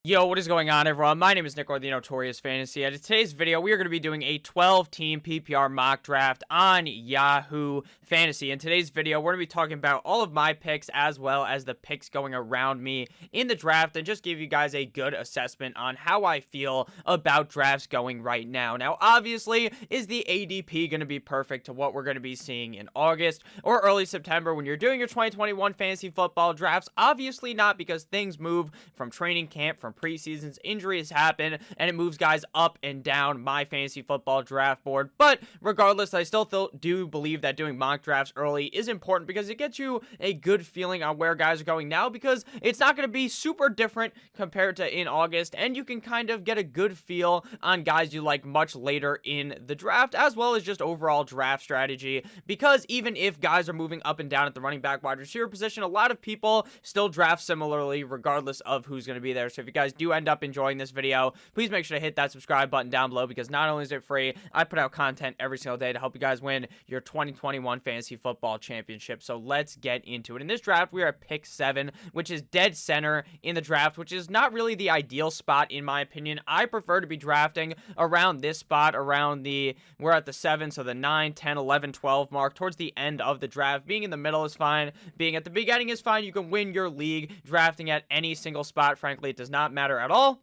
Yo, what is going on, everyone? My name is Nick, or the Notorious Fantasy, and in today's video, we are going to be doing a 12-team PPR mock draft on Yahoo Fantasy. In today's video, we're going to be talking about all of my picks, as well as the picks going around me in the draft, and just give you guys a good assessment on how I feel about drafts going right now. Now, obviously, is the ADP going to be perfect to what we're going to be seeing in August or early September when you're doing your 2021 fantasy football drafts? Obviously not, because things move from training camp, from preseasons, injuries happen, and it moves guys up and down my fantasy football draft board. But regardless, I still do believe that doing mock drafts early is important because it gets you a good feeling on where guys are going now, because it's not going to be super different compared to in August, and you can kind of get a good feel on guys you like much later in the draft, as well as just overall draft strategy, because even if guys are moving up and down at the running back, wide receiver position, a lot of people still draft similarly regardless of who's going to be there. So if you guys do end up enjoying this video, please make sure to hit that subscribe button down below, because not only is it free, I put out content every single day to help you guys win your 2021 fantasy football championship. So let's get into it. In this draft, we are at pick 7, which is dead center in the draft, which is not really the ideal spot in my opinion. I prefer to be drafting around this spot, we're at the 7, so the 9, 10, 11, 12 mark, towards the end of the draft. Being in the middle is fine. Being at the beginning is fine. You can win your league drafting at any single spot. Frankly, it does not matter at all.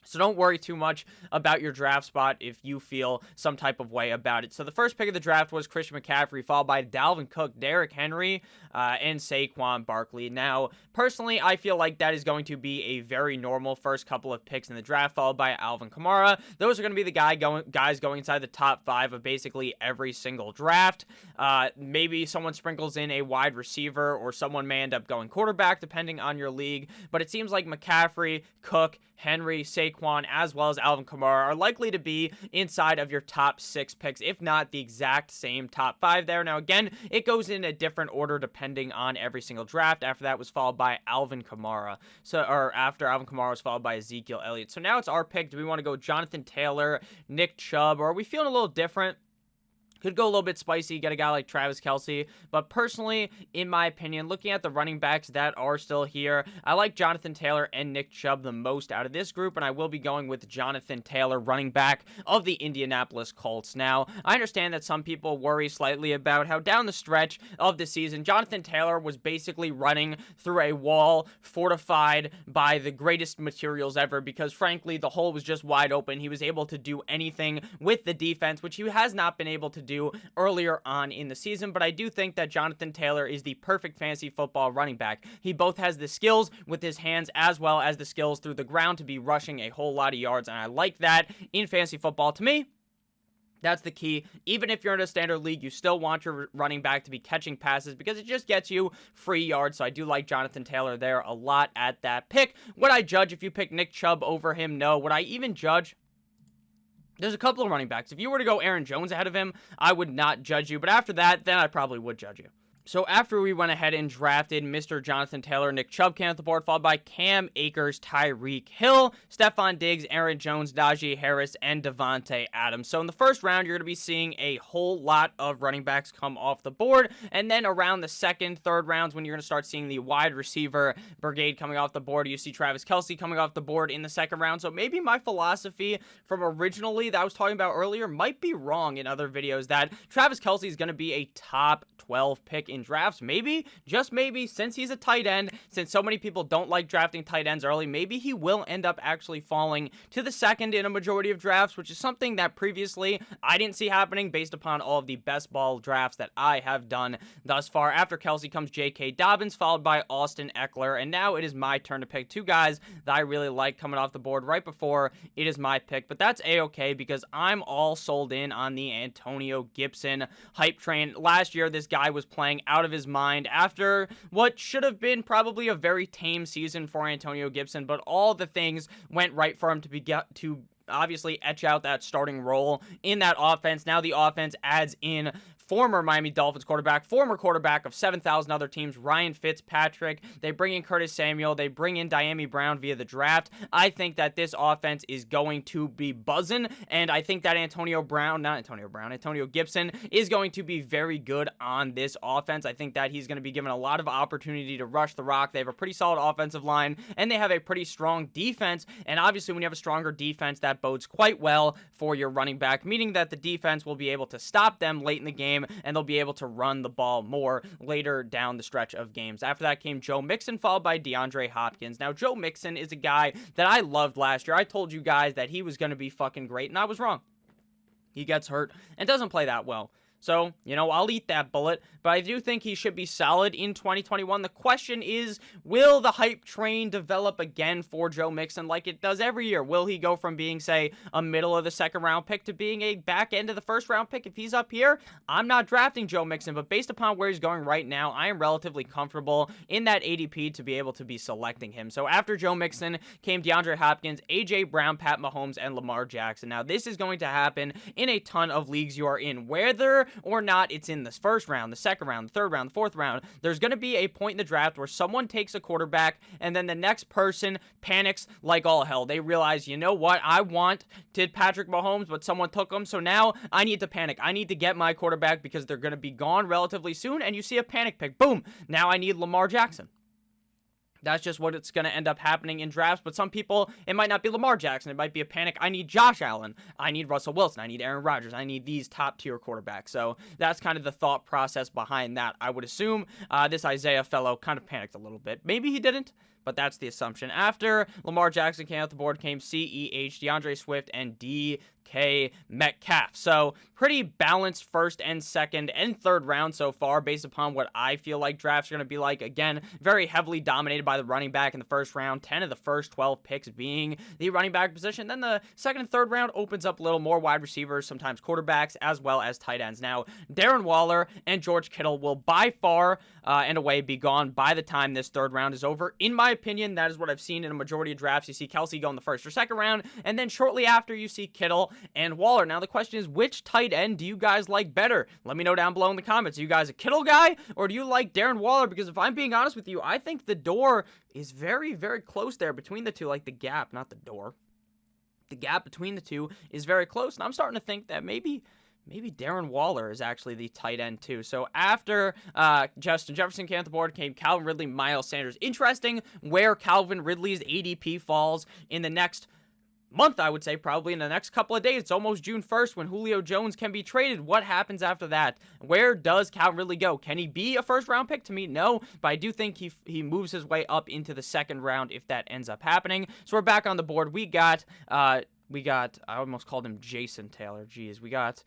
So don't worry too much about your draft spot if you feel some type of way about it. So the first pick of the draft was Christian McCaffrey, followed by Dalvin Cook, Derrick Henry, and Saquon Barkley. Now, personally, I feel like that is going to be a very normal first couple of picks in the draft, followed by Alvin Kamara. Those are going to be the guys going inside the top 5 of basically every single draft. Maybe someone sprinkles in a wide receiver, or someone may end up going quarterback, depending on your league. But it seems like McCaffrey, Cook, Henry, Saquon, as well as Alvin Kamara are likely to be inside of your top 6 picks, if not the exact same top 5 there. Now, again, it goes in a different order depending on every single draft. After that was followed by Alvin Kamara. After Alvin Kamara was followed by Ezekiel Elliott. So now it's our pick. Do we want to go Jonathan Taylor, Nick Chubb, or are we feeling a little different? Could go a little bit spicy, get a guy like Travis Kelce. But personally, in my opinion, looking at the running backs that are still here, I like Jonathan Taylor and Nick Chubb the most out of this group, and I will be going with Jonathan Taylor, running back of the Indianapolis Colts. Now, I understand that some people worry slightly about how down the stretch of the season, Jonathan Taylor was basically running through a wall fortified by the greatest materials ever, because frankly, the hole was just wide open. He was able to do anything with the defense, which he has not been able to do earlier on in the season. But I do think that Jonathan Taylor is the perfect fantasy football running back. He both has the skills with his hands as well as the skills through the ground to be rushing a whole lot of yards, and I like that in fantasy football. To me, that's the key. Even if you're in a standard league, you still want your running back to be catching passes, because it just gets you free yards. So I do like Jonathan Taylor there a lot at that pick. Would I judge if you pick Nick Chubb over him? No. Would I even judge? There's a couple of running backs. If you were to go Aaron Jones ahead of him, I would not judge you. But after that, then I probably would judge you. So after we went ahead and drafted Mr. Jonathan Taylor, Nick Chubb came off the board, followed by Cam Akers, Tyreek Hill, Stephon Diggs, Aaron Jones, Najee Harris, and Devontae Adams. So in the first round, you're going to be seeing a whole lot of running backs come off the board. And then around the second, third rounds, when you're going to start seeing the wide receiver brigade coming off the board, you see Travis Kelce coming off the board in the second round. So maybe my philosophy from originally that I was talking about earlier might be wrong in other videos, that Travis Kelce is going to be a top 12 pick in drafts. Maybe, just maybe, since he's a tight end, since so many people don't like drafting tight ends early, maybe he will end up actually falling to the second in a majority of drafts, which is something that previously I didn't see happening based upon all of the best ball drafts that I have done thus far. After Kelce comes J.K. Dobbins, followed by Austin Eckler, and now it is my turn to pick 2 guys that I really like coming off the board right before it is my pick. But that's a-okay, because I'm all sold in on the Antonio Gibson hype train. Last year, this guy was playing out of his mind after what should have been probably a very tame season for Antonio Gibson, but all the things went right for him to obviously etch out that starting role in that offense. Now the offense adds in former Miami Dolphins quarterback, former quarterback of 7,000 other teams, Ryan Fitzpatrick. They bring in Curtis Samuel. They bring in Diami Brown via the draft. I think that this offense is going to be buzzing, and I think that Antonio Gibson is going to be very good on this offense. I think that he's going to be given a lot of opportunity to rush the rock. They have a pretty solid offensive line, and they have a pretty strong defense, and obviously when you have a stronger defense, that bodes quite well for your running back, meaning that the defense will be able to stop them late in the game, and they'll be able to run the ball more later down the stretch of games. After that came Joe Mixon, followed by DeAndre Hopkins. Now, Joe Mixon is a guy that I loved last year. I told you guys that he was going to be fucking great, and I was wrong. He gets hurt and doesn't play that well. So, I'll eat that bullet, but I do think he should be solid in 2021. The question is, will the hype train develop again for Joe Mixon like it does every year? Will he go from being, say, a middle of the second round pick to being a back end of the first round pick? If he's up here, I'm not drafting Joe Mixon, but based upon where he's going right now, I am relatively comfortable in that ADP to be able to be selecting him. So after Joe Mixon came DeAndre Hopkins, A.J. Brown, Pat Mahomes, and Lamar Jackson. Now, this is going to happen in a ton of leagues you are in, whether or not it's in the first round, the second round, the third round, the fourth round. There's going to be a point in the draft where someone takes a quarterback and then the next person panics like all hell. They realize, you know what, I wanted Patrick Mahomes, but someone took him, so now I need to panic. I need to get my quarterback because they're going to be gone relatively soon, and you see a panic pick. Boom! Now I need Lamar Jackson. That's just what it's going to end up happening in drafts. But some people, it might not be Lamar Jackson. It might be a panic. I need Josh Allen. I need Russell Wilson. I need Aaron Rodgers. I need these top-tier quarterbacks. So that's kind of the thought process behind that. I would assume this Isaiah fellow kind of panicked a little bit. Maybe he didn't, but that's the assumption. After Lamar Jackson came off the board came CEH, DeAndre Swift, and DK Metcalf. So pretty balanced first and second and third round so far based upon what I feel like drafts are going to be like. Again, very heavily dominated by the running back in the first round, 10 of the first 12 picks being the running back position. Then the second and third round opens up a little more wide receivers, sometimes quarterbacks, as well as tight ends. Now, Darren Waller and George Kittle will by far and away be gone by the time this third round is over. In my opinion, that is what I've seen in a majority of drafts. You see Kelsey go in the first or second round, and then shortly after you see Kittle and Waller. Now, the question is, which tight end do you guys like better? Let me know down below in the comments. Are you guys a Kittle guy, or do you like Darren Waller? Because if I'm being honest with you, I think the door is very, very close there between the two, like the gap, not the door. The gap between the two is very close, and I'm starting to think that maybe Darren Waller is actually the tight end too. So after Justin Jefferson came off the board came Calvin Ridley, Miles Sanders. Interesting where Calvin Ridley's ADP falls in the next month, I would say, probably in the next couple of days. It's almost June 1st when Julio Jones can be traded. What happens after that? Where does Calvin Ridley go? Can he be a first round pick? To me, no, but I do think he moves his way up into the second round if that ends up happening. So we're back on the board. We got, I almost called him Jason Taylor. Jeez, we got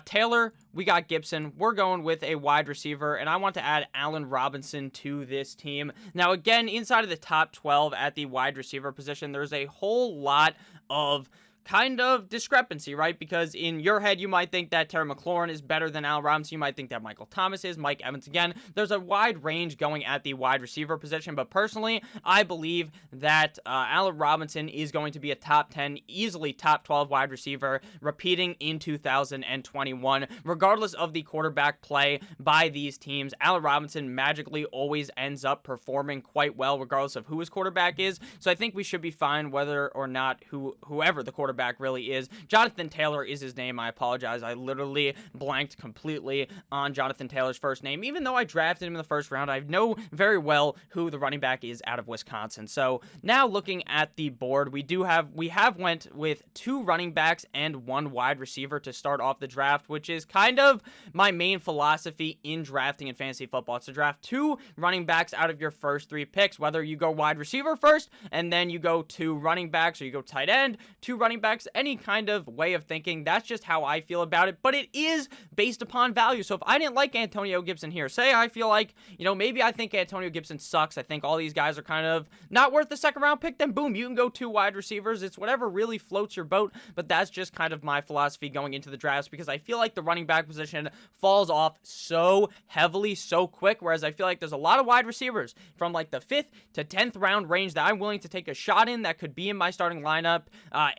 Taylor, we got Gibson. We're going with a wide receiver, and I want to add Allen Robinson to this team. Now, again, inside of the top 12 at the wide receiver position, there's a whole lot of kind of discrepancy, right? Because in your head, you might think that Terry McLaurin is better than Allen Robinson. You might think that Michael Thomas is, Mike Evans again. There's a wide range going at the wide receiver position, but personally, I believe that Allen Robinson is going to be a top 10, easily top 12 wide receiver, repeating in 2021. Regardless of the quarterback play by these teams, Allen Robinson magically always ends up performing quite well, regardless of who his quarterback is. So I think we should be fine whether or not whoever the quarterback really is. Jonathan Taylor is his name. I apologize. I literally blanked completely on Jonathan Taylor's first name. Even though I drafted him in the first round, I know very well who the running back is out of Wisconsin. So now looking at the board, we have went with 2 running backs and 1 wide receiver to start off the draft, which is kind of my main philosophy in drafting in fantasy football. It's to draft 2 running backs out of your first 3 picks, whether you go wide receiver first and then you go 2 running backs, or you go tight end, 2 running backs, any kind of way of thinking. That's just how I feel about it, but it is based upon value. So if I didn't like Antonio Gibson here, say I feel like, maybe I think Antonio Gibson sucks, I think all these guys are kind of not worth the second round pick, then boom, you can go 2 wide receivers. It's whatever really floats your boat, but that's just kind of my philosophy going into the drafts, because I feel like the running back position falls off so heavily, so quick, whereas I feel like there's a lot of wide receivers from like the 5th to 10th round range that I'm willing to take a shot in that could be in my starting lineup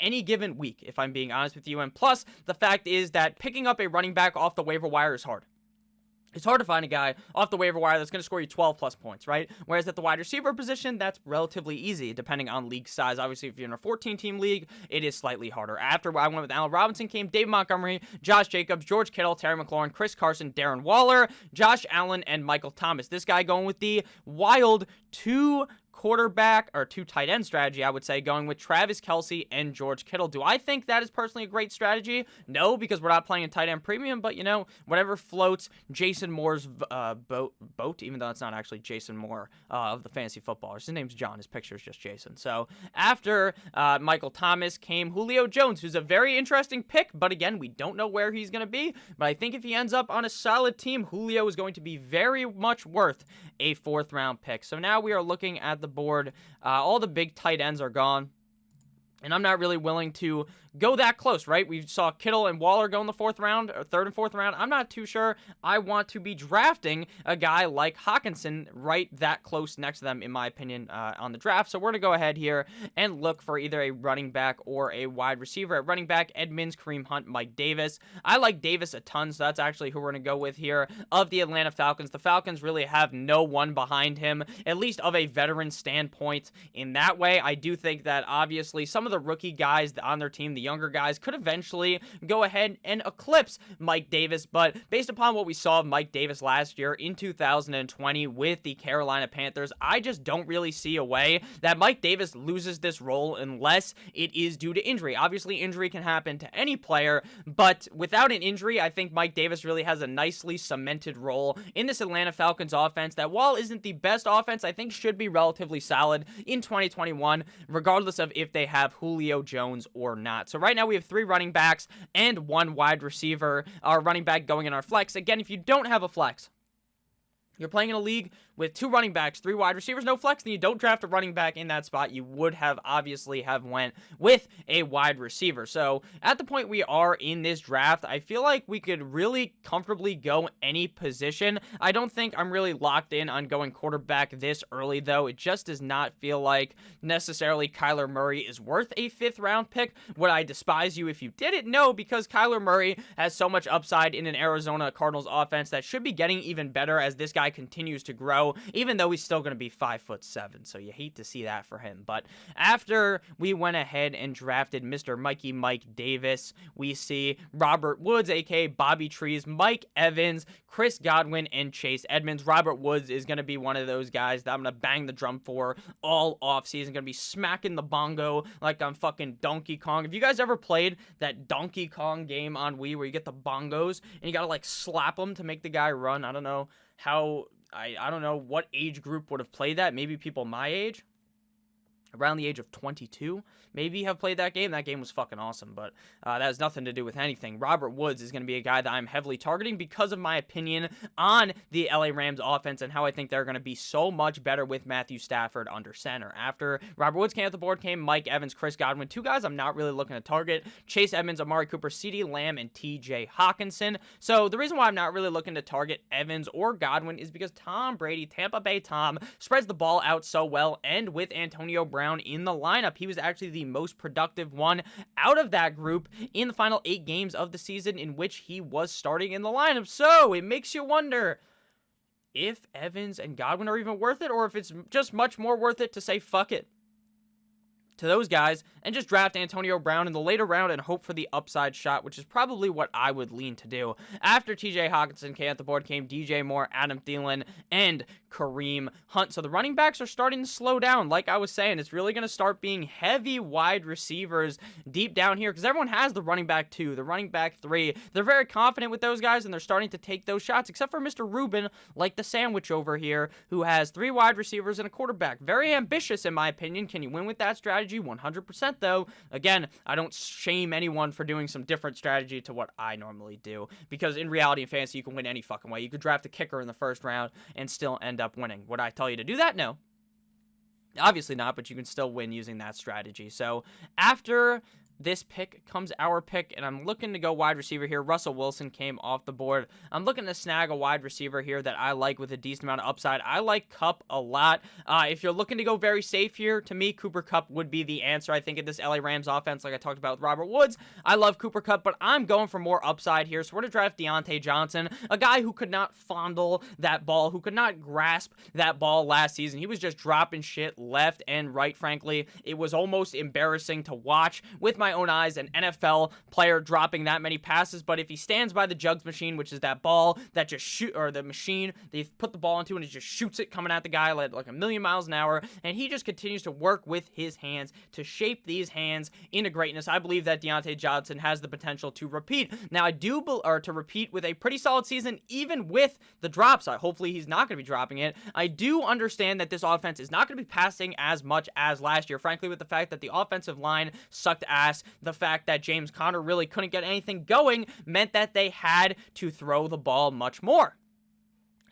any given week, if I'm being honest with you. And plus, the fact is that picking up a running back off the waiver wire is hard. It's hard to find a guy off the waiver wire that's going to score you 12 plus points, right? Whereas at the wide receiver position, that's relatively easy depending on league size. Obviously, if you're in a 14-team league, it is slightly harder. After I went with Allen Robinson came David Montgomery, Josh Jacobs, George Kittle, Terry McLaurin, Chris Carson, Darren Waller, Josh Allen, and Michael Thomas. This guy going with the wild two tight end strategy, I would say, going with Travis Kelce and George Kittle. Do I think that is personally a great strategy? No, because we're not playing in tight end premium, but whatever floats Jason Moore's boat, even though it's not actually Jason Moore of the fantasy footballers. His name's John. His picture is just Jason. So after Michael Thomas came Julio Jones, who's a very interesting pick, but again, we don't know where he's going to be. But I think if he ends up on a solid team, Julio is going to be very much worth a 4th round pick. So now we are looking at the board. All the big tight ends are gone. And I'm not really willing to go that close, right? We saw Kittle and Waller go in the 4th round, or 3rd and 4th round. I'm not too sure I want to be drafting a guy like Hawkinson right that close next to them, in my opinion, on the draft. So we're going to go ahead here and look for either a running back or a wide receiver. At running back, Edmonds, Kareem Hunt, Mike Davis. I like Davis a ton, so that's actually who we're going to go with here. Of the Atlanta Falcons, the Falcons really have no one behind him, at least of a veteran standpoint. In that way, I do think that obviously some of the rookie guys on their team, the younger guys, could eventually go ahead and eclipse Mike Davis, but based upon what we saw of Mike Davis last year in 2020 with the Carolina Panthers, I just don't really see a way that Mike Davis loses this role unless it is due to injury. Obviously, injury can happen to any player, but without an injury, I think Mike Davis really has a nicely cemented role in this Atlanta Falcons offense that, while isn't the best offense, I think should be relatively solid in 2021, regardless of if they have Julio Jones or not. So right now we have 3 running backs and 1 wide receiver. Our running back going in our flex. Again, if you don't have a flex, you're playing in a league with 2 running backs, 3 wide receivers, no flex, then you don't draft a running back in that spot. You would have obviously have went with a wide receiver. So at the point we are in this draft, I feel like we could really comfortably go any position. I don't think I'm really locked in on going quarterback this early, though. It just does not feel like necessarily Kyler Murray is worth a 5th round pick. Would I despise you if you did it? No, because Kyler Murray has so much upside in an Arizona Cardinals offense that should be getting even better as this guy continues to grow, even though he's still going to be 5'7", so you hate to see that for him. But after we went ahead and drafted Mr. Mike Davis, we see Robert Woods, aka Bobby Trees, Mike Evans, Chris Godwin, and Chase Edmonds. Robert Woods is going to be one of those guys that I'm going to bang the drum for all offseason. Going to be smacking the bongo like I'm fucking Donkey Kong. Have you guys ever played that Donkey Kong game on Wii where you get the bongos and you got to like slap them to make the guy run? I don't know how, I don't know what age group would have played that. Maybe people my age, around the age of 22, maybe have played that game. That game was fucking awesome, but that has nothing to do with anything. Robert Woods is going to be a guy that I'm heavily targeting because of my opinion on the LA Rams offense and how I think they're going to be so much better with Matthew Stafford under center. After Robert Woods came off the board came Mike Evans, Chris Godwin, 2 guys I'm not really looking to target. Chase Edmonds, Amari Cooper, CeeDee Lamb, and TJ Hawkinson. So the reason why I'm not really looking to target Evans or Godwin is because Tom Brady, Tampa Bay Tom, spreads the ball out so well, and with Antonio Brown in the lineup, he was actually the most productive one out of that group in the final 8 games of the season in which he was starting in the lineup. So it makes you wonder if Evans and Godwin are even worth it, or if it's just much more worth it to say fuck it to those guys and just draft Antonio Brown in the later round and hope for the upside shot, which is probably what I would lean to do. After TJ Hawkinson came at the board came DJ Moore, Adam Thielen, and Kareem Hunt. So the running backs are starting to slow down. Like I was saying, it's really going to start being heavy wide receivers deep down here because everyone has the running back 2, the running back 3. They're very confident with those guys and they're starting to take those shots, except for Mr. Rubin, like the sandwich over here, who has 3 wide receivers and a quarterback. Very ambitious in my opinion. Can you win with that strategy? 100% though. Again, I don't shame anyone for doing some different strategy to what I normally do, because in reality in fantasy you can win any fucking way. You could draft a kicker in the 1st round and still end up winning. Would I tell you to do that? No. Obviously not, but you can still win using that strategy. So after this pick comes our pick, and I'm looking to go wide receiver here. Russell Wilson came off the board. I'm looking to snag a wide receiver here that I like with a decent amount of upside. I like Kupp a lot. If you're looking to go very safe here, to me, Cooper Kupp would be the answer. I think in this LA Rams offense, like I talked about with Robert Woods, I love Cooper Kupp, but I'm going for more upside here. So we're going to draft Diontae Johnson, a guy who could not fondle that ball, who could not grasp that ball last season. He was just dropping shit left and right, frankly. It was almost embarrassing to watch with my own eyes, an NFL player dropping that many passes. But if he stands by the jugs machine, which is that ball that just shoot, or the machine they put the ball into and it just shoots it coming at the guy like a million miles an hour, and he just continues to work with his hands to shape these hands into greatness, I believe that Diontae Johnson has the potential to repeat. Now, to repeat with a pretty solid season, even with the drops. Hopefully he's not going to be dropping it. I do understand that this offense is not going to be passing as much as last year, frankly, with the fact that the offensive line sucked ass. The fact that James Conner really couldn't get anything going meant that they had to throw the ball much more.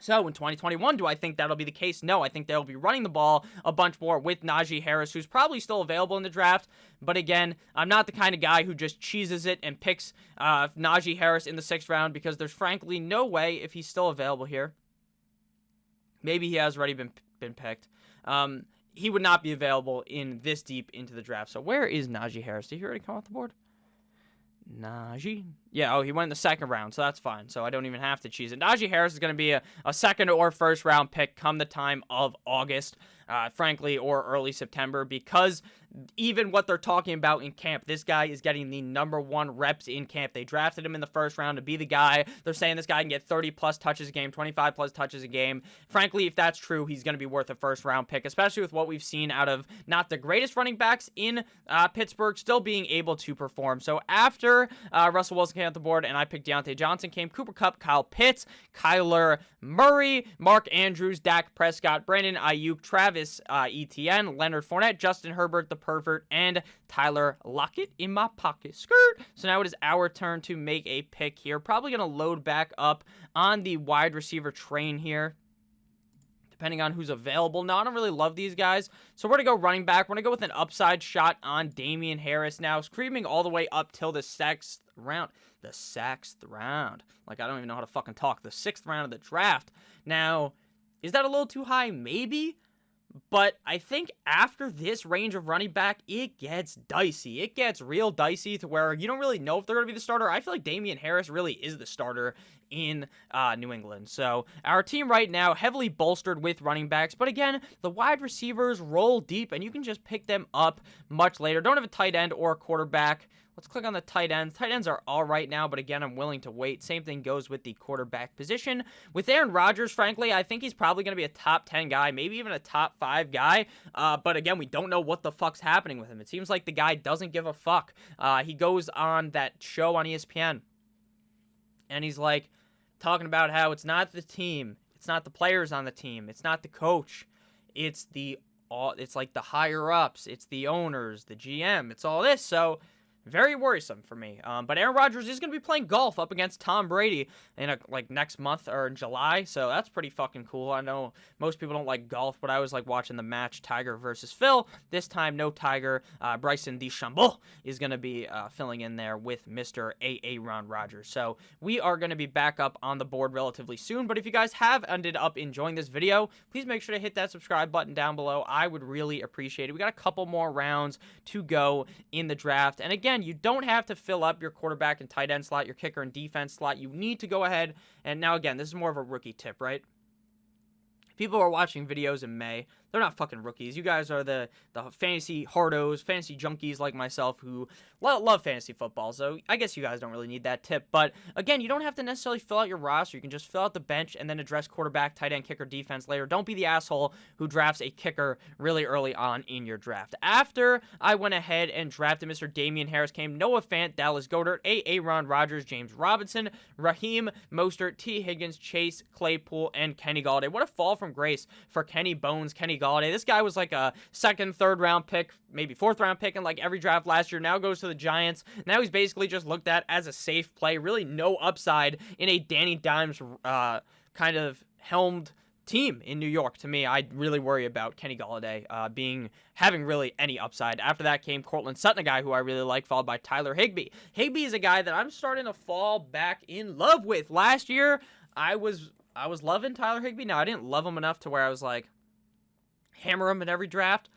So in 2021, do I think that'll be the case? No, I think they'll be running the ball a bunch more with Najee Harris, who's probably still available in the draft. But again, I'm not the kind of guy who just cheeses it and picks Najee Harris in the 6th round, because there's frankly no way, if he's still available here, maybe he has already been picked, he would not be available in this deep into the draft. So where is Najee Harris? Did he already come off the board? Najee? Yeah, he went in the 2nd round, so that's fine. So I don't even have to cheese it. Najee Harris is going to be a 2nd or 1st round pick come the time of August, frankly, or early September, because even what they're talking about in camp, this guy is getting the #1 reps in camp. They drafted him in the 1st round to be the guy. They're saying this guy can get 30-plus touches a game, 25-plus touches a game. Frankly, if that's true, he's going to be worth a 1st round pick, especially with what we've seen out of not the greatest running backs in Pittsburgh still being able to perform. So after Russell Wilson came off the board and I picked Diontae Johnson, came Cooper Kupp, Kyle Pitts, Kyler Murray, Mark Andrews, Dak Prescott, Brandon Ayuk, Travis Etienne, Leonard Fournette, Justin Herbert, the pervert, and Tyler Lockett in my pocket. Skirt. So now it is our turn to make a pick here. Probably going to load back up on the wide receiver train here, depending on who's available. Now, I don't really love these guys, so we're going to go running back. We're going to go with an upside shot on Damien Harris now, screaming all the way up till the 6th round. The 6th round. Like, I don't even know how to fucking talk. The 6th round of the draft. Now, is that a little too high? Maybe. But I think after this range of running back, it gets dicey. It gets real dicey to where you don't really know if they're going to be the starter. I feel like Damien Harris really is the starter in New England. So our team right now heavily bolstered with running backs. But again, the wide receivers roll deep, and you can just pick them up much later. Don't have a tight end or a quarterback. Let's click on the tight ends. Tight ends are all right now, but again, I'm willing to wait. Same thing goes with the quarterback position. With Aaron Rodgers, frankly, I think he's probably going to be a top 10 guy, maybe even a top 5 guy. But again, we don't know what the fuck's happening with him. It seems like the guy doesn't give a fuck. He goes on that show on ESPN, and he's like talking about how it's not the team, it's not the players on the team, it's not the coach, it's like the higher ups, it's the owners, the GM, it's all this. So very worrisome for me. But Aaron Rodgers is going to be playing golf up against Tom Brady in next month or in July, so that's pretty fucking cool. I know most people don't like golf, but I always like watching the match Tiger versus Phil. This time, no Tiger. Bryson DeChambeau is going to be filling in there with Mr. Aaron Rodgers. So we are going to be back up on the board relatively soon, but if you guys have ended up enjoying this video, please make sure to hit that subscribe button down below. I would really appreciate it. We got a couple more rounds to go in the draft, and again, you don't have to fill up your quarterback and tight end slot, your kicker and defense slot. You need to go ahead, and now again, this is more of a rookie tip, right? People are watching videos in May. They're not fucking rookies. You guys are the fantasy hardos, fantasy junkies like myself who love fantasy football. So I guess you guys don't really need that tip. But again, you don't have to necessarily fill out your roster. You can just fill out the bench and then address quarterback, tight end, kicker, defense later. Don't be the asshole who drafts a kicker really early on in your draft. After I went ahead and drafted Mr. Damien Harris, came Noah Fant, Dallas Goedert, Aaron Rodgers, James Robinson, Raheem Mostert, T. Higgins, Chase Claypool, and Kenny Golladay. What a fall from grace for Kenny Bones, Kenny Golladay. This guy was like a 2nd, 3rd round pick, maybe 4th round pick in like every draft last year. Now goes to the Giants. Now he's basically just looked at as a safe play. Really no upside in a Danny Dimes kind of helmed team in New York, to me, I really worry about Kenny Golladay having really any upside. After that came Cortland Sutton, a guy who I really like, followed by Tyler Higbee. Higbee is a guy that I'm starting to fall back in love with. Last year, I was loving Tyler Higbee. Now, I didn't love him enough to where I was like, hammer him in every draft.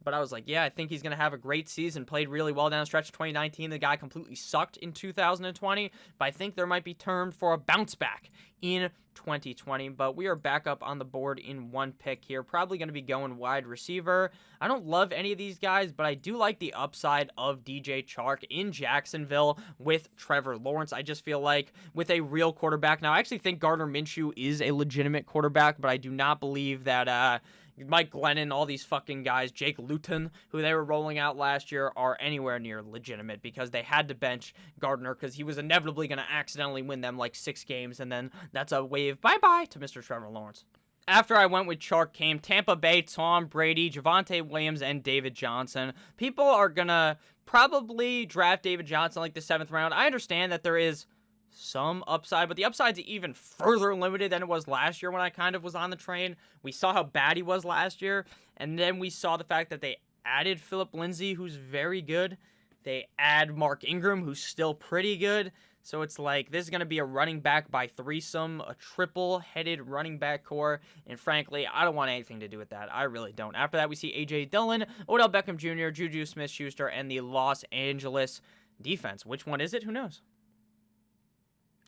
But I was like, yeah, I think he's going to have a great season. Played really well down the stretch of 2019. The guy completely sucked in 2020. But I think there might be terms for a bounce back in 2020. But we are back up on the board in one pick here. Probably going to be going wide receiver. I don't love any of these guys, but I do like the upside of DJ Chark in Jacksonville with Trevor Lawrence. I just feel like with a real quarterback. Now, I actually think Gardner Minshew is a legitimate quarterback, but I do not believe that Mike Glennon, all these fucking guys, Jake Luton, who they were rolling out last year, are anywhere near legitimate because they had to bench Gardner because he was inevitably going to accidentally win them like 6 games, and then that's a wave bye-bye to Mr. Trevor Lawrence. After I went with Chark came Tampa Bay, Tom Brady, Javonte Williams, and David Johnson. People are going to probably draft David Johnson like the 7th round. I understand that there is some upside, but the upside's even further limited than it was last year when I kind of was on the train. We saw how bad he was last year, and then we saw the fact that they added Phillip Lindsay, who's very good. They add Mark Ingram, who's still pretty good. So it's like, this is going to be a running back by threesome, a triple-headed running back core, and frankly, I don't want anything to do with that. I really don't. After that, we see A.J. Dillon, Odell Beckham Jr., Juju Smith-Schuster, and the Los Angeles defense. Which one is it? Who knows?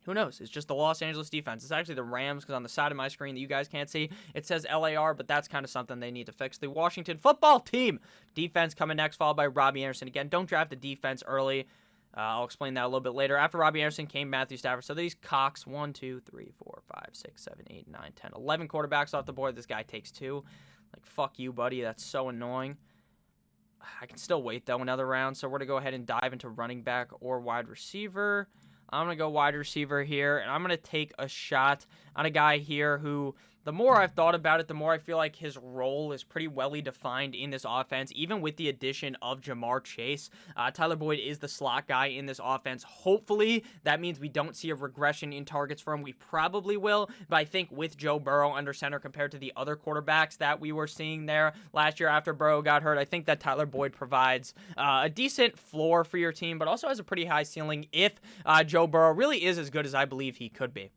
Who knows? It's just the Los Angeles defense. It's actually the Rams, because on the side of my screen that you guys can't see, it says LAR, but that's kind of something they need to fix. The Washington football team defense coming next, followed by Robbie Anderson. Again, don't draft the defense early. I'll explain that a little bit later. After Robbie Anderson came Matthew Stafford. So these Cox, 1, 2, 3, 4, 5, 6, 7, 8, 9, 10, 11 quarterbacks off the board. This guy takes 2. Like, fuck you, buddy. That's so annoying. I can still wait, though, another round. So we're going to go ahead and dive into running back or wide receiver. I'm going to go wide receiver here, and I'm going to take a shot on a guy here who, the more I've thought about it, the more I feel like his role is pretty well defined in this offense, even with the addition of Jamar Chase. Tyler Boyd is the slot guy in this offense. Hopefully, that means we don't see a regression in targets for him. We probably will, but I think with Joe Burrow under center compared to the other quarterbacks that we were seeing there last year after Burrow got hurt, I think that Tyler Boyd provides a decent floor for your team, but also has a pretty high ceiling if Joe Burrow really is as good as I believe he could be.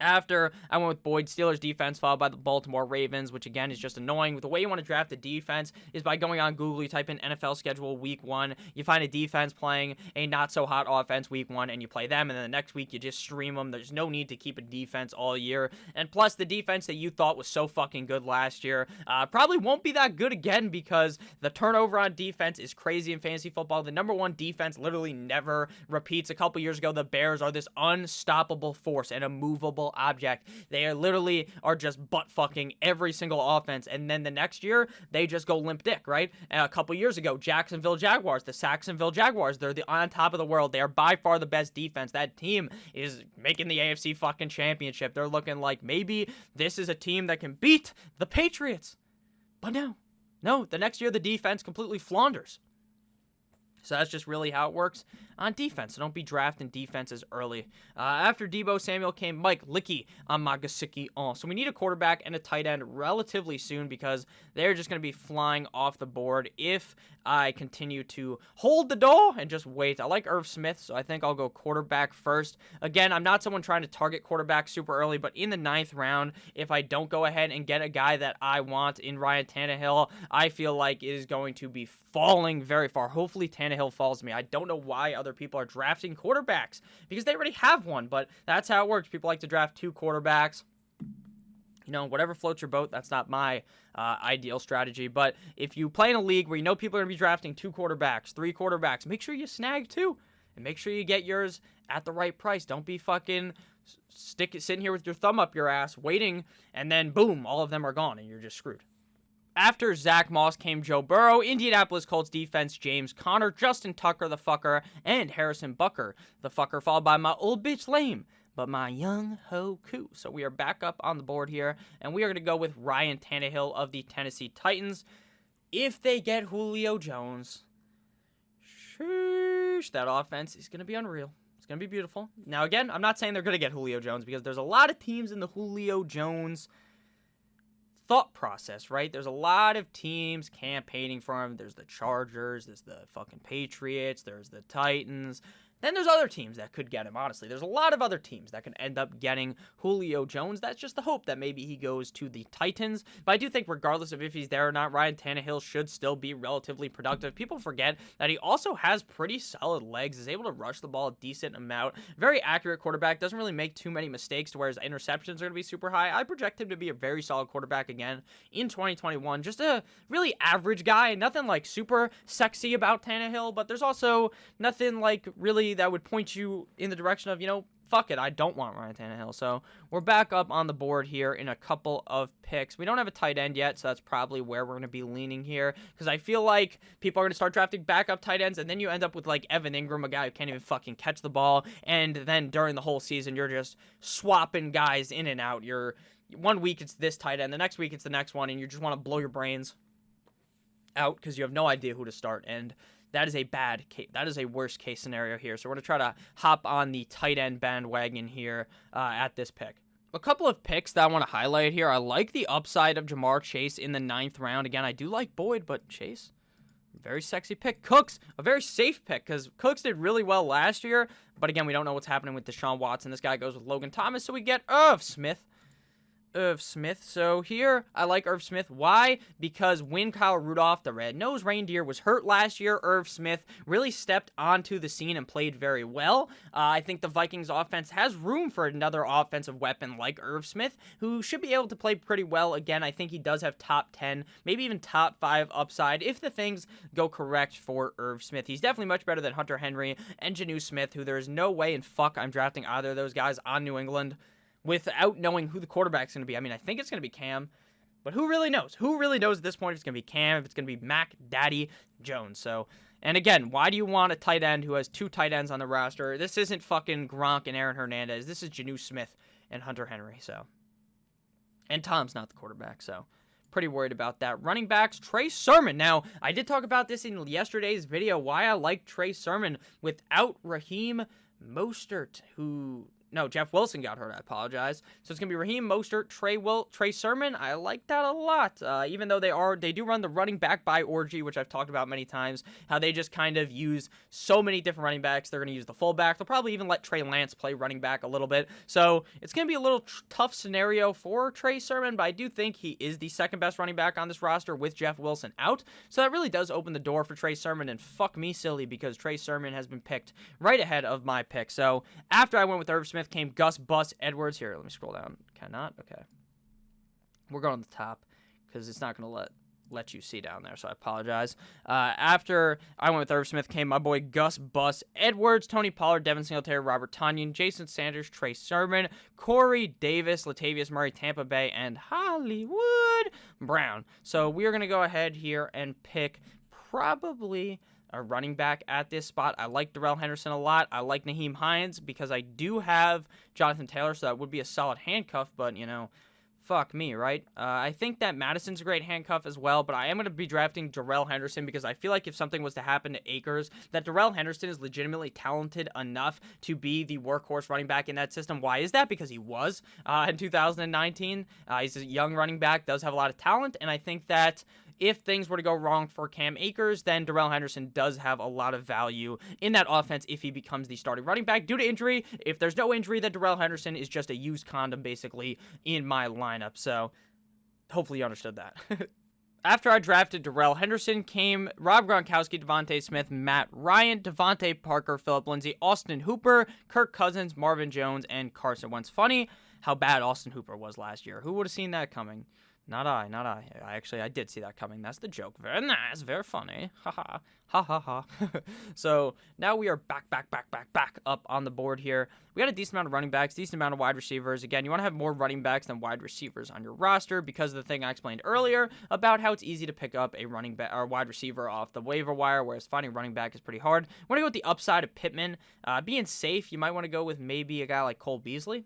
After I went with Boyd, Steelers defense, followed by the Baltimore Ravens, which again is just annoying. The way you want to draft a defense is by going on Google, you type in NFL schedule week 1, you find a defense playing a not-so-hot offense week 1, and you play them, and then the next week you just stream them. There's no need to keep a defense all year. And plus, the defense that you thought was so fucking good last year probably won't be that good again because the turnover on defense is crazy in fantasy football. The number 1 defense literally never repeats. A couple years ago, the Bears are this unstoppable force and immovable object. They are just butt fucking every single offense, and then the next year they just go limp dick, right? And a couple years ago, Jacksonville Jaguars, the Saxonville Jaguars, they're on top of the world. They are by far the best defense. That team is making the AFC fucking championship. They're looking like maybe this is a team that can beat the Patriots. But no, the next year the defense completely flounders. So that's just really how it works on defense. So don't be drafting defenses early. After Deebo Samuel came Mike Licky on Magasicki. So we need a quarterback and a tight end relatively soon because they're just going to be flying off the board if I continue to hold the door and just wait. I like Irv Smith, so I think I'll go quarterback first. Again, I'm not someone trying to target quarterback super early, but in the 9th round, if I don't go ahead and get a guy that I want in Ryan Tannehill, I feel like it is going to be falling very far. Hopefully Tannehill falls me. I don't know why other people are drafting quarterbacks because they already have one, but that's how it works. People like to draft 2 quarterbacks. You know, whatever floats your boat, that's not my ideal strategy. But if you play in a league where you know people are going to be drafting 2 quarterbacks, 3 quarterbacks, make sure you snag 2 and make sure you get yours at the right price. Don't be fucking sitting here with your thumb up your ass waiting and then boom, all of them are gone and you're just screwed. After Zach Moss came Joe Burrow, Indianapolis Colts defense James Conner, Justin Tucker the fucker, and Harrison Butker the fucker, followed by my old bitch lame, but my young ho coo. So we are back up on the board here, and we are going to go with Ryan Tannehill of the Tennessee Titans. If they get Julio Jones, sheesh, that offense is going to be unreal. It's going to be beautiful. Now, again, I'm not saying they're going to get Julio Jones because there's a lot of teams in the Julio Jones thought process, right? There's a lot of teams campaigning for him. There's the Chargers, there's the fucking Patriots, there's the Titans. Then there's other teams that could get him, honestly. There's a lot of other teams that can end up getting Julio Jones. That's just the hope that maybe he goes to the Titans. But I do think regardless of if he's there or not, Ryan Tannehill should still be relatively productive. People forget that he also has pretty solid legs, is able to rush the ball a decent amount. Very accurate quarterback, doesn't really make too many mistakes to where his interceptions are going to be super high. I project him to be a very solid quarterback again in 2021. Just a really average guy. Nothing like super sexy about Tannehill, but there's also nothing like really that would point you in the direction of, fuck it, I don't want Ryan Tannehill. So we're back up on the board here in a couple of picks. We don't have a tight end yet, so that's probably where we're going to be leaning here, because I feel like people are going to start drafting backup tight ends, and then you end up with like Evan Ingram, a guy who can't even fucking catch the ball, and then during the whole season, you're just swapping guys in and out. You're 1 week it's this tight end, the next week it's the next one, and you just want to blow your brains out because you have no idea who to start, and that is a bad case. That is a worst case scenario here. So we're going to try to hop on the tight end bandwagon here at this pick. A couple of picks that I want to highlight here. I like the upside of Jamar Chase in the 9th round. Again, I do like Boyd, but Chase, very sexy pick. Cooks, a very safe pick because Cooks did really well last year. But again, we don't know what's happening with Deshaun Watson. This guy goes with Logan Thomas, so we get Irv Smith. So here, I like Irv Smith. Why? Because when Kyle Rudolph, the red-nosed reindeer, was hurt last year, Irv Smith really stepped onto the scene and played very well. I think the Vikings offense has room for another offensive weapon like Irv Smith, who should be able to play pretty well. Again, I think he does have top 10, maybe even top 5 upside if the things go correct for Irv Smith. He's definitely much better than Hunter Henry and Jonnu Smith, who there is no way in fuck I'm drafting either of those guys on New England without knowing who the quarterback's going to be. I mean, I think it's going to be Cam, but who really knows? Who really knows at this point if it's going to be Cam, if it's going to be Mac Daddy Jones? So, and again, why do you want a tight end who has 2 tight ends on the roster? This isn't fucking Gronk and Aaron Hernandez. This is Jonnu Smith and Hunter Henry, so. And Tom's not the quarterback, so pretty worried about that. Running backs, Trey Sermon. Now, I did talk about this in yesterday's video, why I like Trey Sermon without Raheem Mostert, No, Jeff Wilson got hurt. I apologize. So it's going to be Raheem Mostert, Trey Sermon. I like that a lot. Even though they do run the running back by orgy, which I've talked about many times, how they just kind of use so many different running backs. They're going to use the fullback. They'll probably even let Trey Lance play running back a little bit. So it's going to be a little tough scenario for Trey Sermon, but I do think he is the second best running back on this roster with Jeff Wilson out. So that really does open the door for Trey Sermon, and fuck me silly because Trey Sermon has been picked right ahead of my pick. So after I went with Irv Smith came Gus Bus Edwards. Here, let me scroll down. Cannot? Okay. We're going to the top because it's not going to let you see down there, so I apologize. After I went with Irv Smith came my boy Gus Bus Edwards, Tony Pollard, Devin Singletary, Robert Tonyan, Jason Sanders, Trey Sermon, Corey Davis, Latavius Murray, Tampa Bay, and Hollywood Brown. So we are going to go ahead here and pick probably a running back at this spot. I like Darrell Henderson a lot. I like Nyheim Hines because I do have Jonathan Taylor, so that would be a solid handcuff, but, fuck me, right? I think that Madison's a great handcuff as well, but I am going to be drafting Darrell Henderson because I feel like if something was to happen to Akers, that Darrell Henderson is legitimately talented enough to be the workhorse running back in that system. Why is that? Because he was in 2019. He's a young running back, does have a lot of talent, and I think that if things were to go wrong for Cam Akers, then Darrell Henderson does have a lot of value in that offense if he becomes the starting running back due to injury. If there's no injury, then Darrell Henderson is just a used condom, basically, in my lineup. So hopefully you understood that. After I drafted Darrell Henderson came Rob Gronkowski, Devontae Smith, Matt Ryan, Devontae Parker, Phillip Lindsay, Austin Hooper, Kirk Cousins, Marvin Jones, and Carson Wentz. Funny how bad Austin Hooper was last year. Who would have seen that coming? Not I. I did see that coming. That's the joke. Very nice. Very funny. Ha ha. Ha ha ha. So now we are back up on the board here. We got a decent amount of running backs, decent amount of wide receivers. Again, you want to have more running backs than wide receivers on your roster because of the thing I explained earlier about how it's easy to pick up a running back or wide receiver off the waiver wire, whereas finding running back is pretty hard. I want to go with the upside of Pittman. Being safe, you might want to go with maybe a guy like Cole Beasley.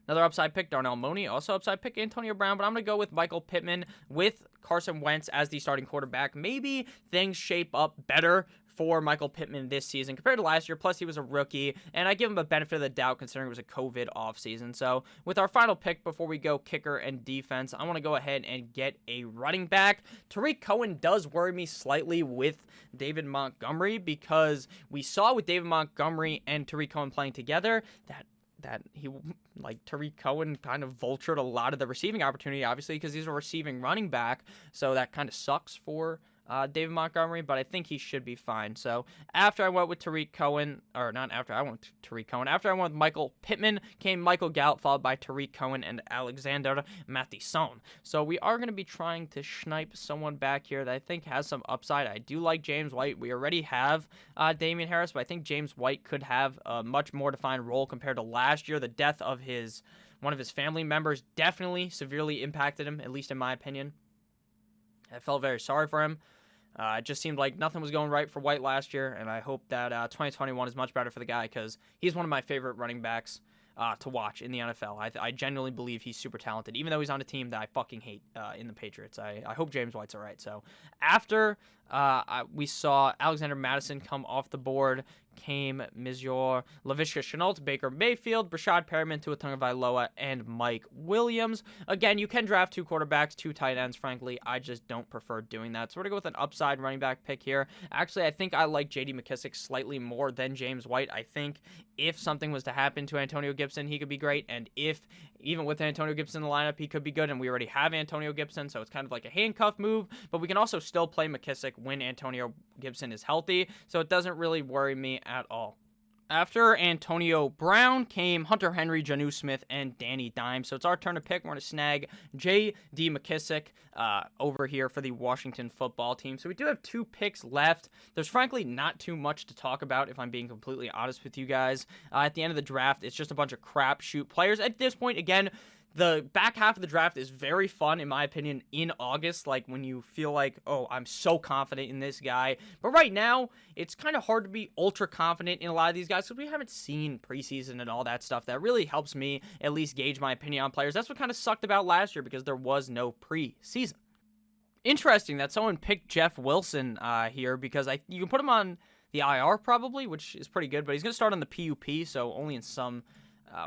Another upside pick, Darnell Mooney. Also upside pick, Antonio Brown. But I'm going to go with Michael Pittman with Carson Wentz as the starting quarterback. Maybe things shape up better for Michael Pittman this season compared to last year. Plus, he was a rookie, and I give him a benefit of the doubt considering it was a COVID offseason. So, with our final pick before we go kicker and defense, I want to go ahead and get a running back. Tariq Cohen does worry me slightly with David Montgomery because we saw with David Montgomery and Tariq Cohen playing together that he, like, Tariq Cohen kind of vultured a lot of the receiving opportunity, obviously, because he's a receiving running back, so that kind of sucks for David Montgomery, but I think he should be fine. So after I went with Tariq Cohen, or not after I went with Tariq Cohen, after I went with Michael Pittman, came Michael Gallup, followed by Tariq Cohen and Alexander Mattison. So we are going to be trying to snipe someone back here that I think has some upside. I do like James White. We already have Damien Harris, but I think James White could have a much more defined role compared to last year. The death of one of his family members definitely severely impacted him, at least in my opinion. I felt very sorry for him. It just seemed like nothing was going right for White last year, and I hope that 2021 is much better for the guy because he's one of my favorite running backs to watch in the NFL. I genuinely believe he's super talented, even though he's on a team that I fucking hate in the Patriots. I hope James White's all right. So after we saw Alexander Mattison come off the board, came Mizor, Laviska Shenault, Baker Mayfield, Brashad Perriman, Tua Tagovailoa, and Mike Williams. Again, you can draft 2 quarterbacks, 2 tight ends. Frankly, I just don't prefer doing that. So we're going to go with an upside running back pick here. Actually, I think I like J.D. McKissic slightly more than James White. I think if something was to happen to Antonio Gibson, he could be great. And if, even with Antonio Gibson in the lineup, he could be good. And we already have Antonio Gibson, so it's kind of like a handcuff move. But we can also still play McKissic when Antonio Gibson is healthy. So it doesn't really worry me at all. After Antonio Brown came Hunter Henry, Jonnu Smith, and Danny Dimes. So it's our turn to pick. We're going to snag J.D. McKissic over here for the Washington football team. So we do have 2 picks left. There's frankly not too much to talk about if I'm being completely honest with you guys. At the end of the draft, it's just a bunch of crapshoot players. At this point, again, the back half of the draft is very fun, in my opinion, in August, like when you feel like, oh, I'm so confident in this guy. But right now, it's kind of hard to be ultra confident in a lot of these guys because we haven't seen preseason and all that stuff. That really helps me at least gauge my opinion on players. That's what kind of sucked about last year because there was no preseason. Interesting that someone picked Jeff Wilson here because you can put him on the IR probably, which is pretty good, but he's going to start on the PUP, so only in some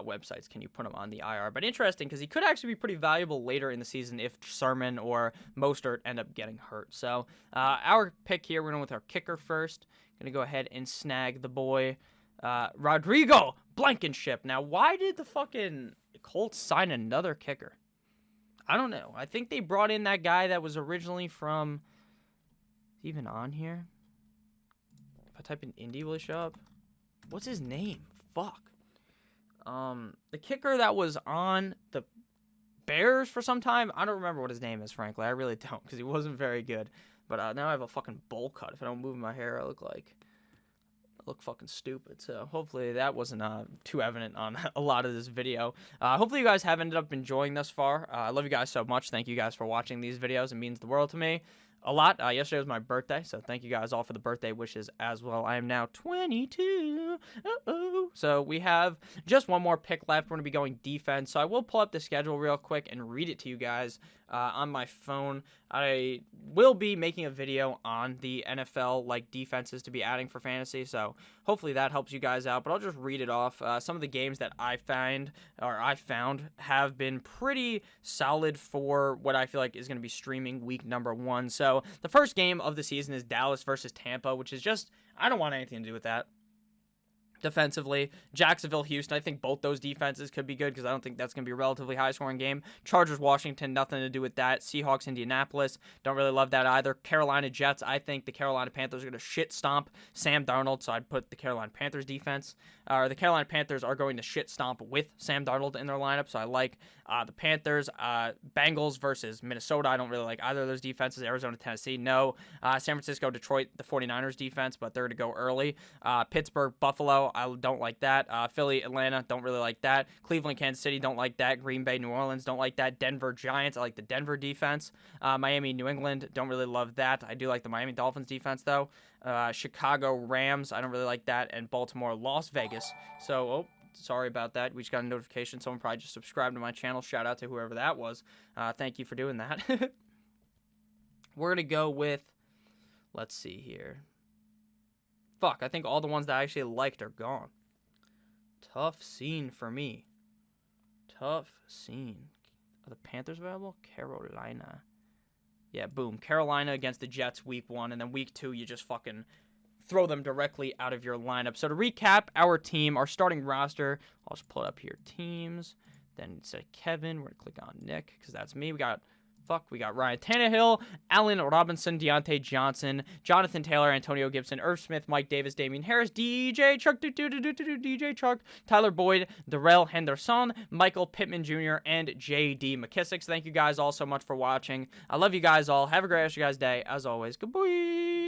websites can you put him on the IR. But interesting because he could actually be pretty valuable later in the season if Sermon or Mostert end up getting hurt. So our pick here, we're going with our kicker first. Going to go ahead and snag the boy Rodrigo Blankenship. Now, why did the fucking Colts sign another kicker? I don't know. I think they brought in that guy that was originally from... even on here? If I type in Indy, will it show up? What's his name? Fuck. The kicker that was on the Bears for some time, I don't remember what his name is, frankly. I really don't, because he wasn't very good. But now I have a fucking bowl cut. If I don't move my hair, I look fucking stupid. So hopefully that wasn't too evident on a lot of this video. Hopefully you guys have ended up enjoying thus far. I love you guys so much. Thank you guys for watching these videos. It means the world to me. A lot. Yesterday was my birthday, so thank you guys all for the birthday wishes as well. I am now 22. So we have just one more pick left. We're going to be going defense. So I will pull up the schedule real quick and read it to you guys on my phone. I will be making a video on the NFL defenses to be adding for fantasy, so hopefully that helps you guys out. But I'll just read it off. Some of the games that I found have been pretty solid for what I feel like is going to be streaming week number 1. So the first game of the season is Dallas versus Tampa, which is just, I don't want anything to do with that. Defensively, Jacksonville, Houston, I think both those defenses could be good because I don't think that's going to be a relatively high-scoring game. Chargers, Washington, nothing to do with that. Seahawks, Indianapolis, don't really love that either. Carolina, Jets, I think the Carolina Panthers are going to shit stomp Sam Darnold, so I'd put the Carolina Panthers defense. The Carolina Panthers are going to shit stomp with Sam Darnold in their lineup, so I like the Panthers. Bengals versus Minnesota, I don't really like either of those defenses. Arizona, Tennessee, no. San Francisco, Detroit, the 49ers defense, but they're going to go early. Pittsburgh, Buffalo, I don't like that. Philly, Atlanta, don't really like that. Cleveland, Kansas City, don't like that. Green Bay, New Orleans, don't like that. Denver, Giants, I like the Denver defense. Miami, New England, don't really love that. I do like the Miami Dolphins defense, though. Chicago, Rams, I don't really like that. And Baltimore, Las Vegas. So, sorry about that. We just got a notification. Someone probably just subscribed to my channel. Shout out to whoever that was. Thank you for doing that. We're going to go with, let's see here. Fuck, I think all the ones that I actually liked are gone. Tough scene for me. Tough scene. Are the Panthers available? Carolina. Yeah, boom. Carolina against the Jets week 1, and then week 2 you just fucking throw them directly out of your lineup. So to recap our team, our starting roster, I'll just pull it up here. Teams. Then instead of Kevin, we're going to click on Nick because that's me. We got Ryan Tannehill, Allen Robinson, Diontae Johnson, Jonathan Taylor, Antonio Gibson, Irv Smith, Mike Davis, Damien Harris, DJ Chark, DJ Chark, Tyler Boyd, Darrell, Henderson, Michael Pittman Jr., and J.D. McKissick. So thank you guys all so much for watching. I love you guys all. Have a great rest of your guys' day. As always, goodbye.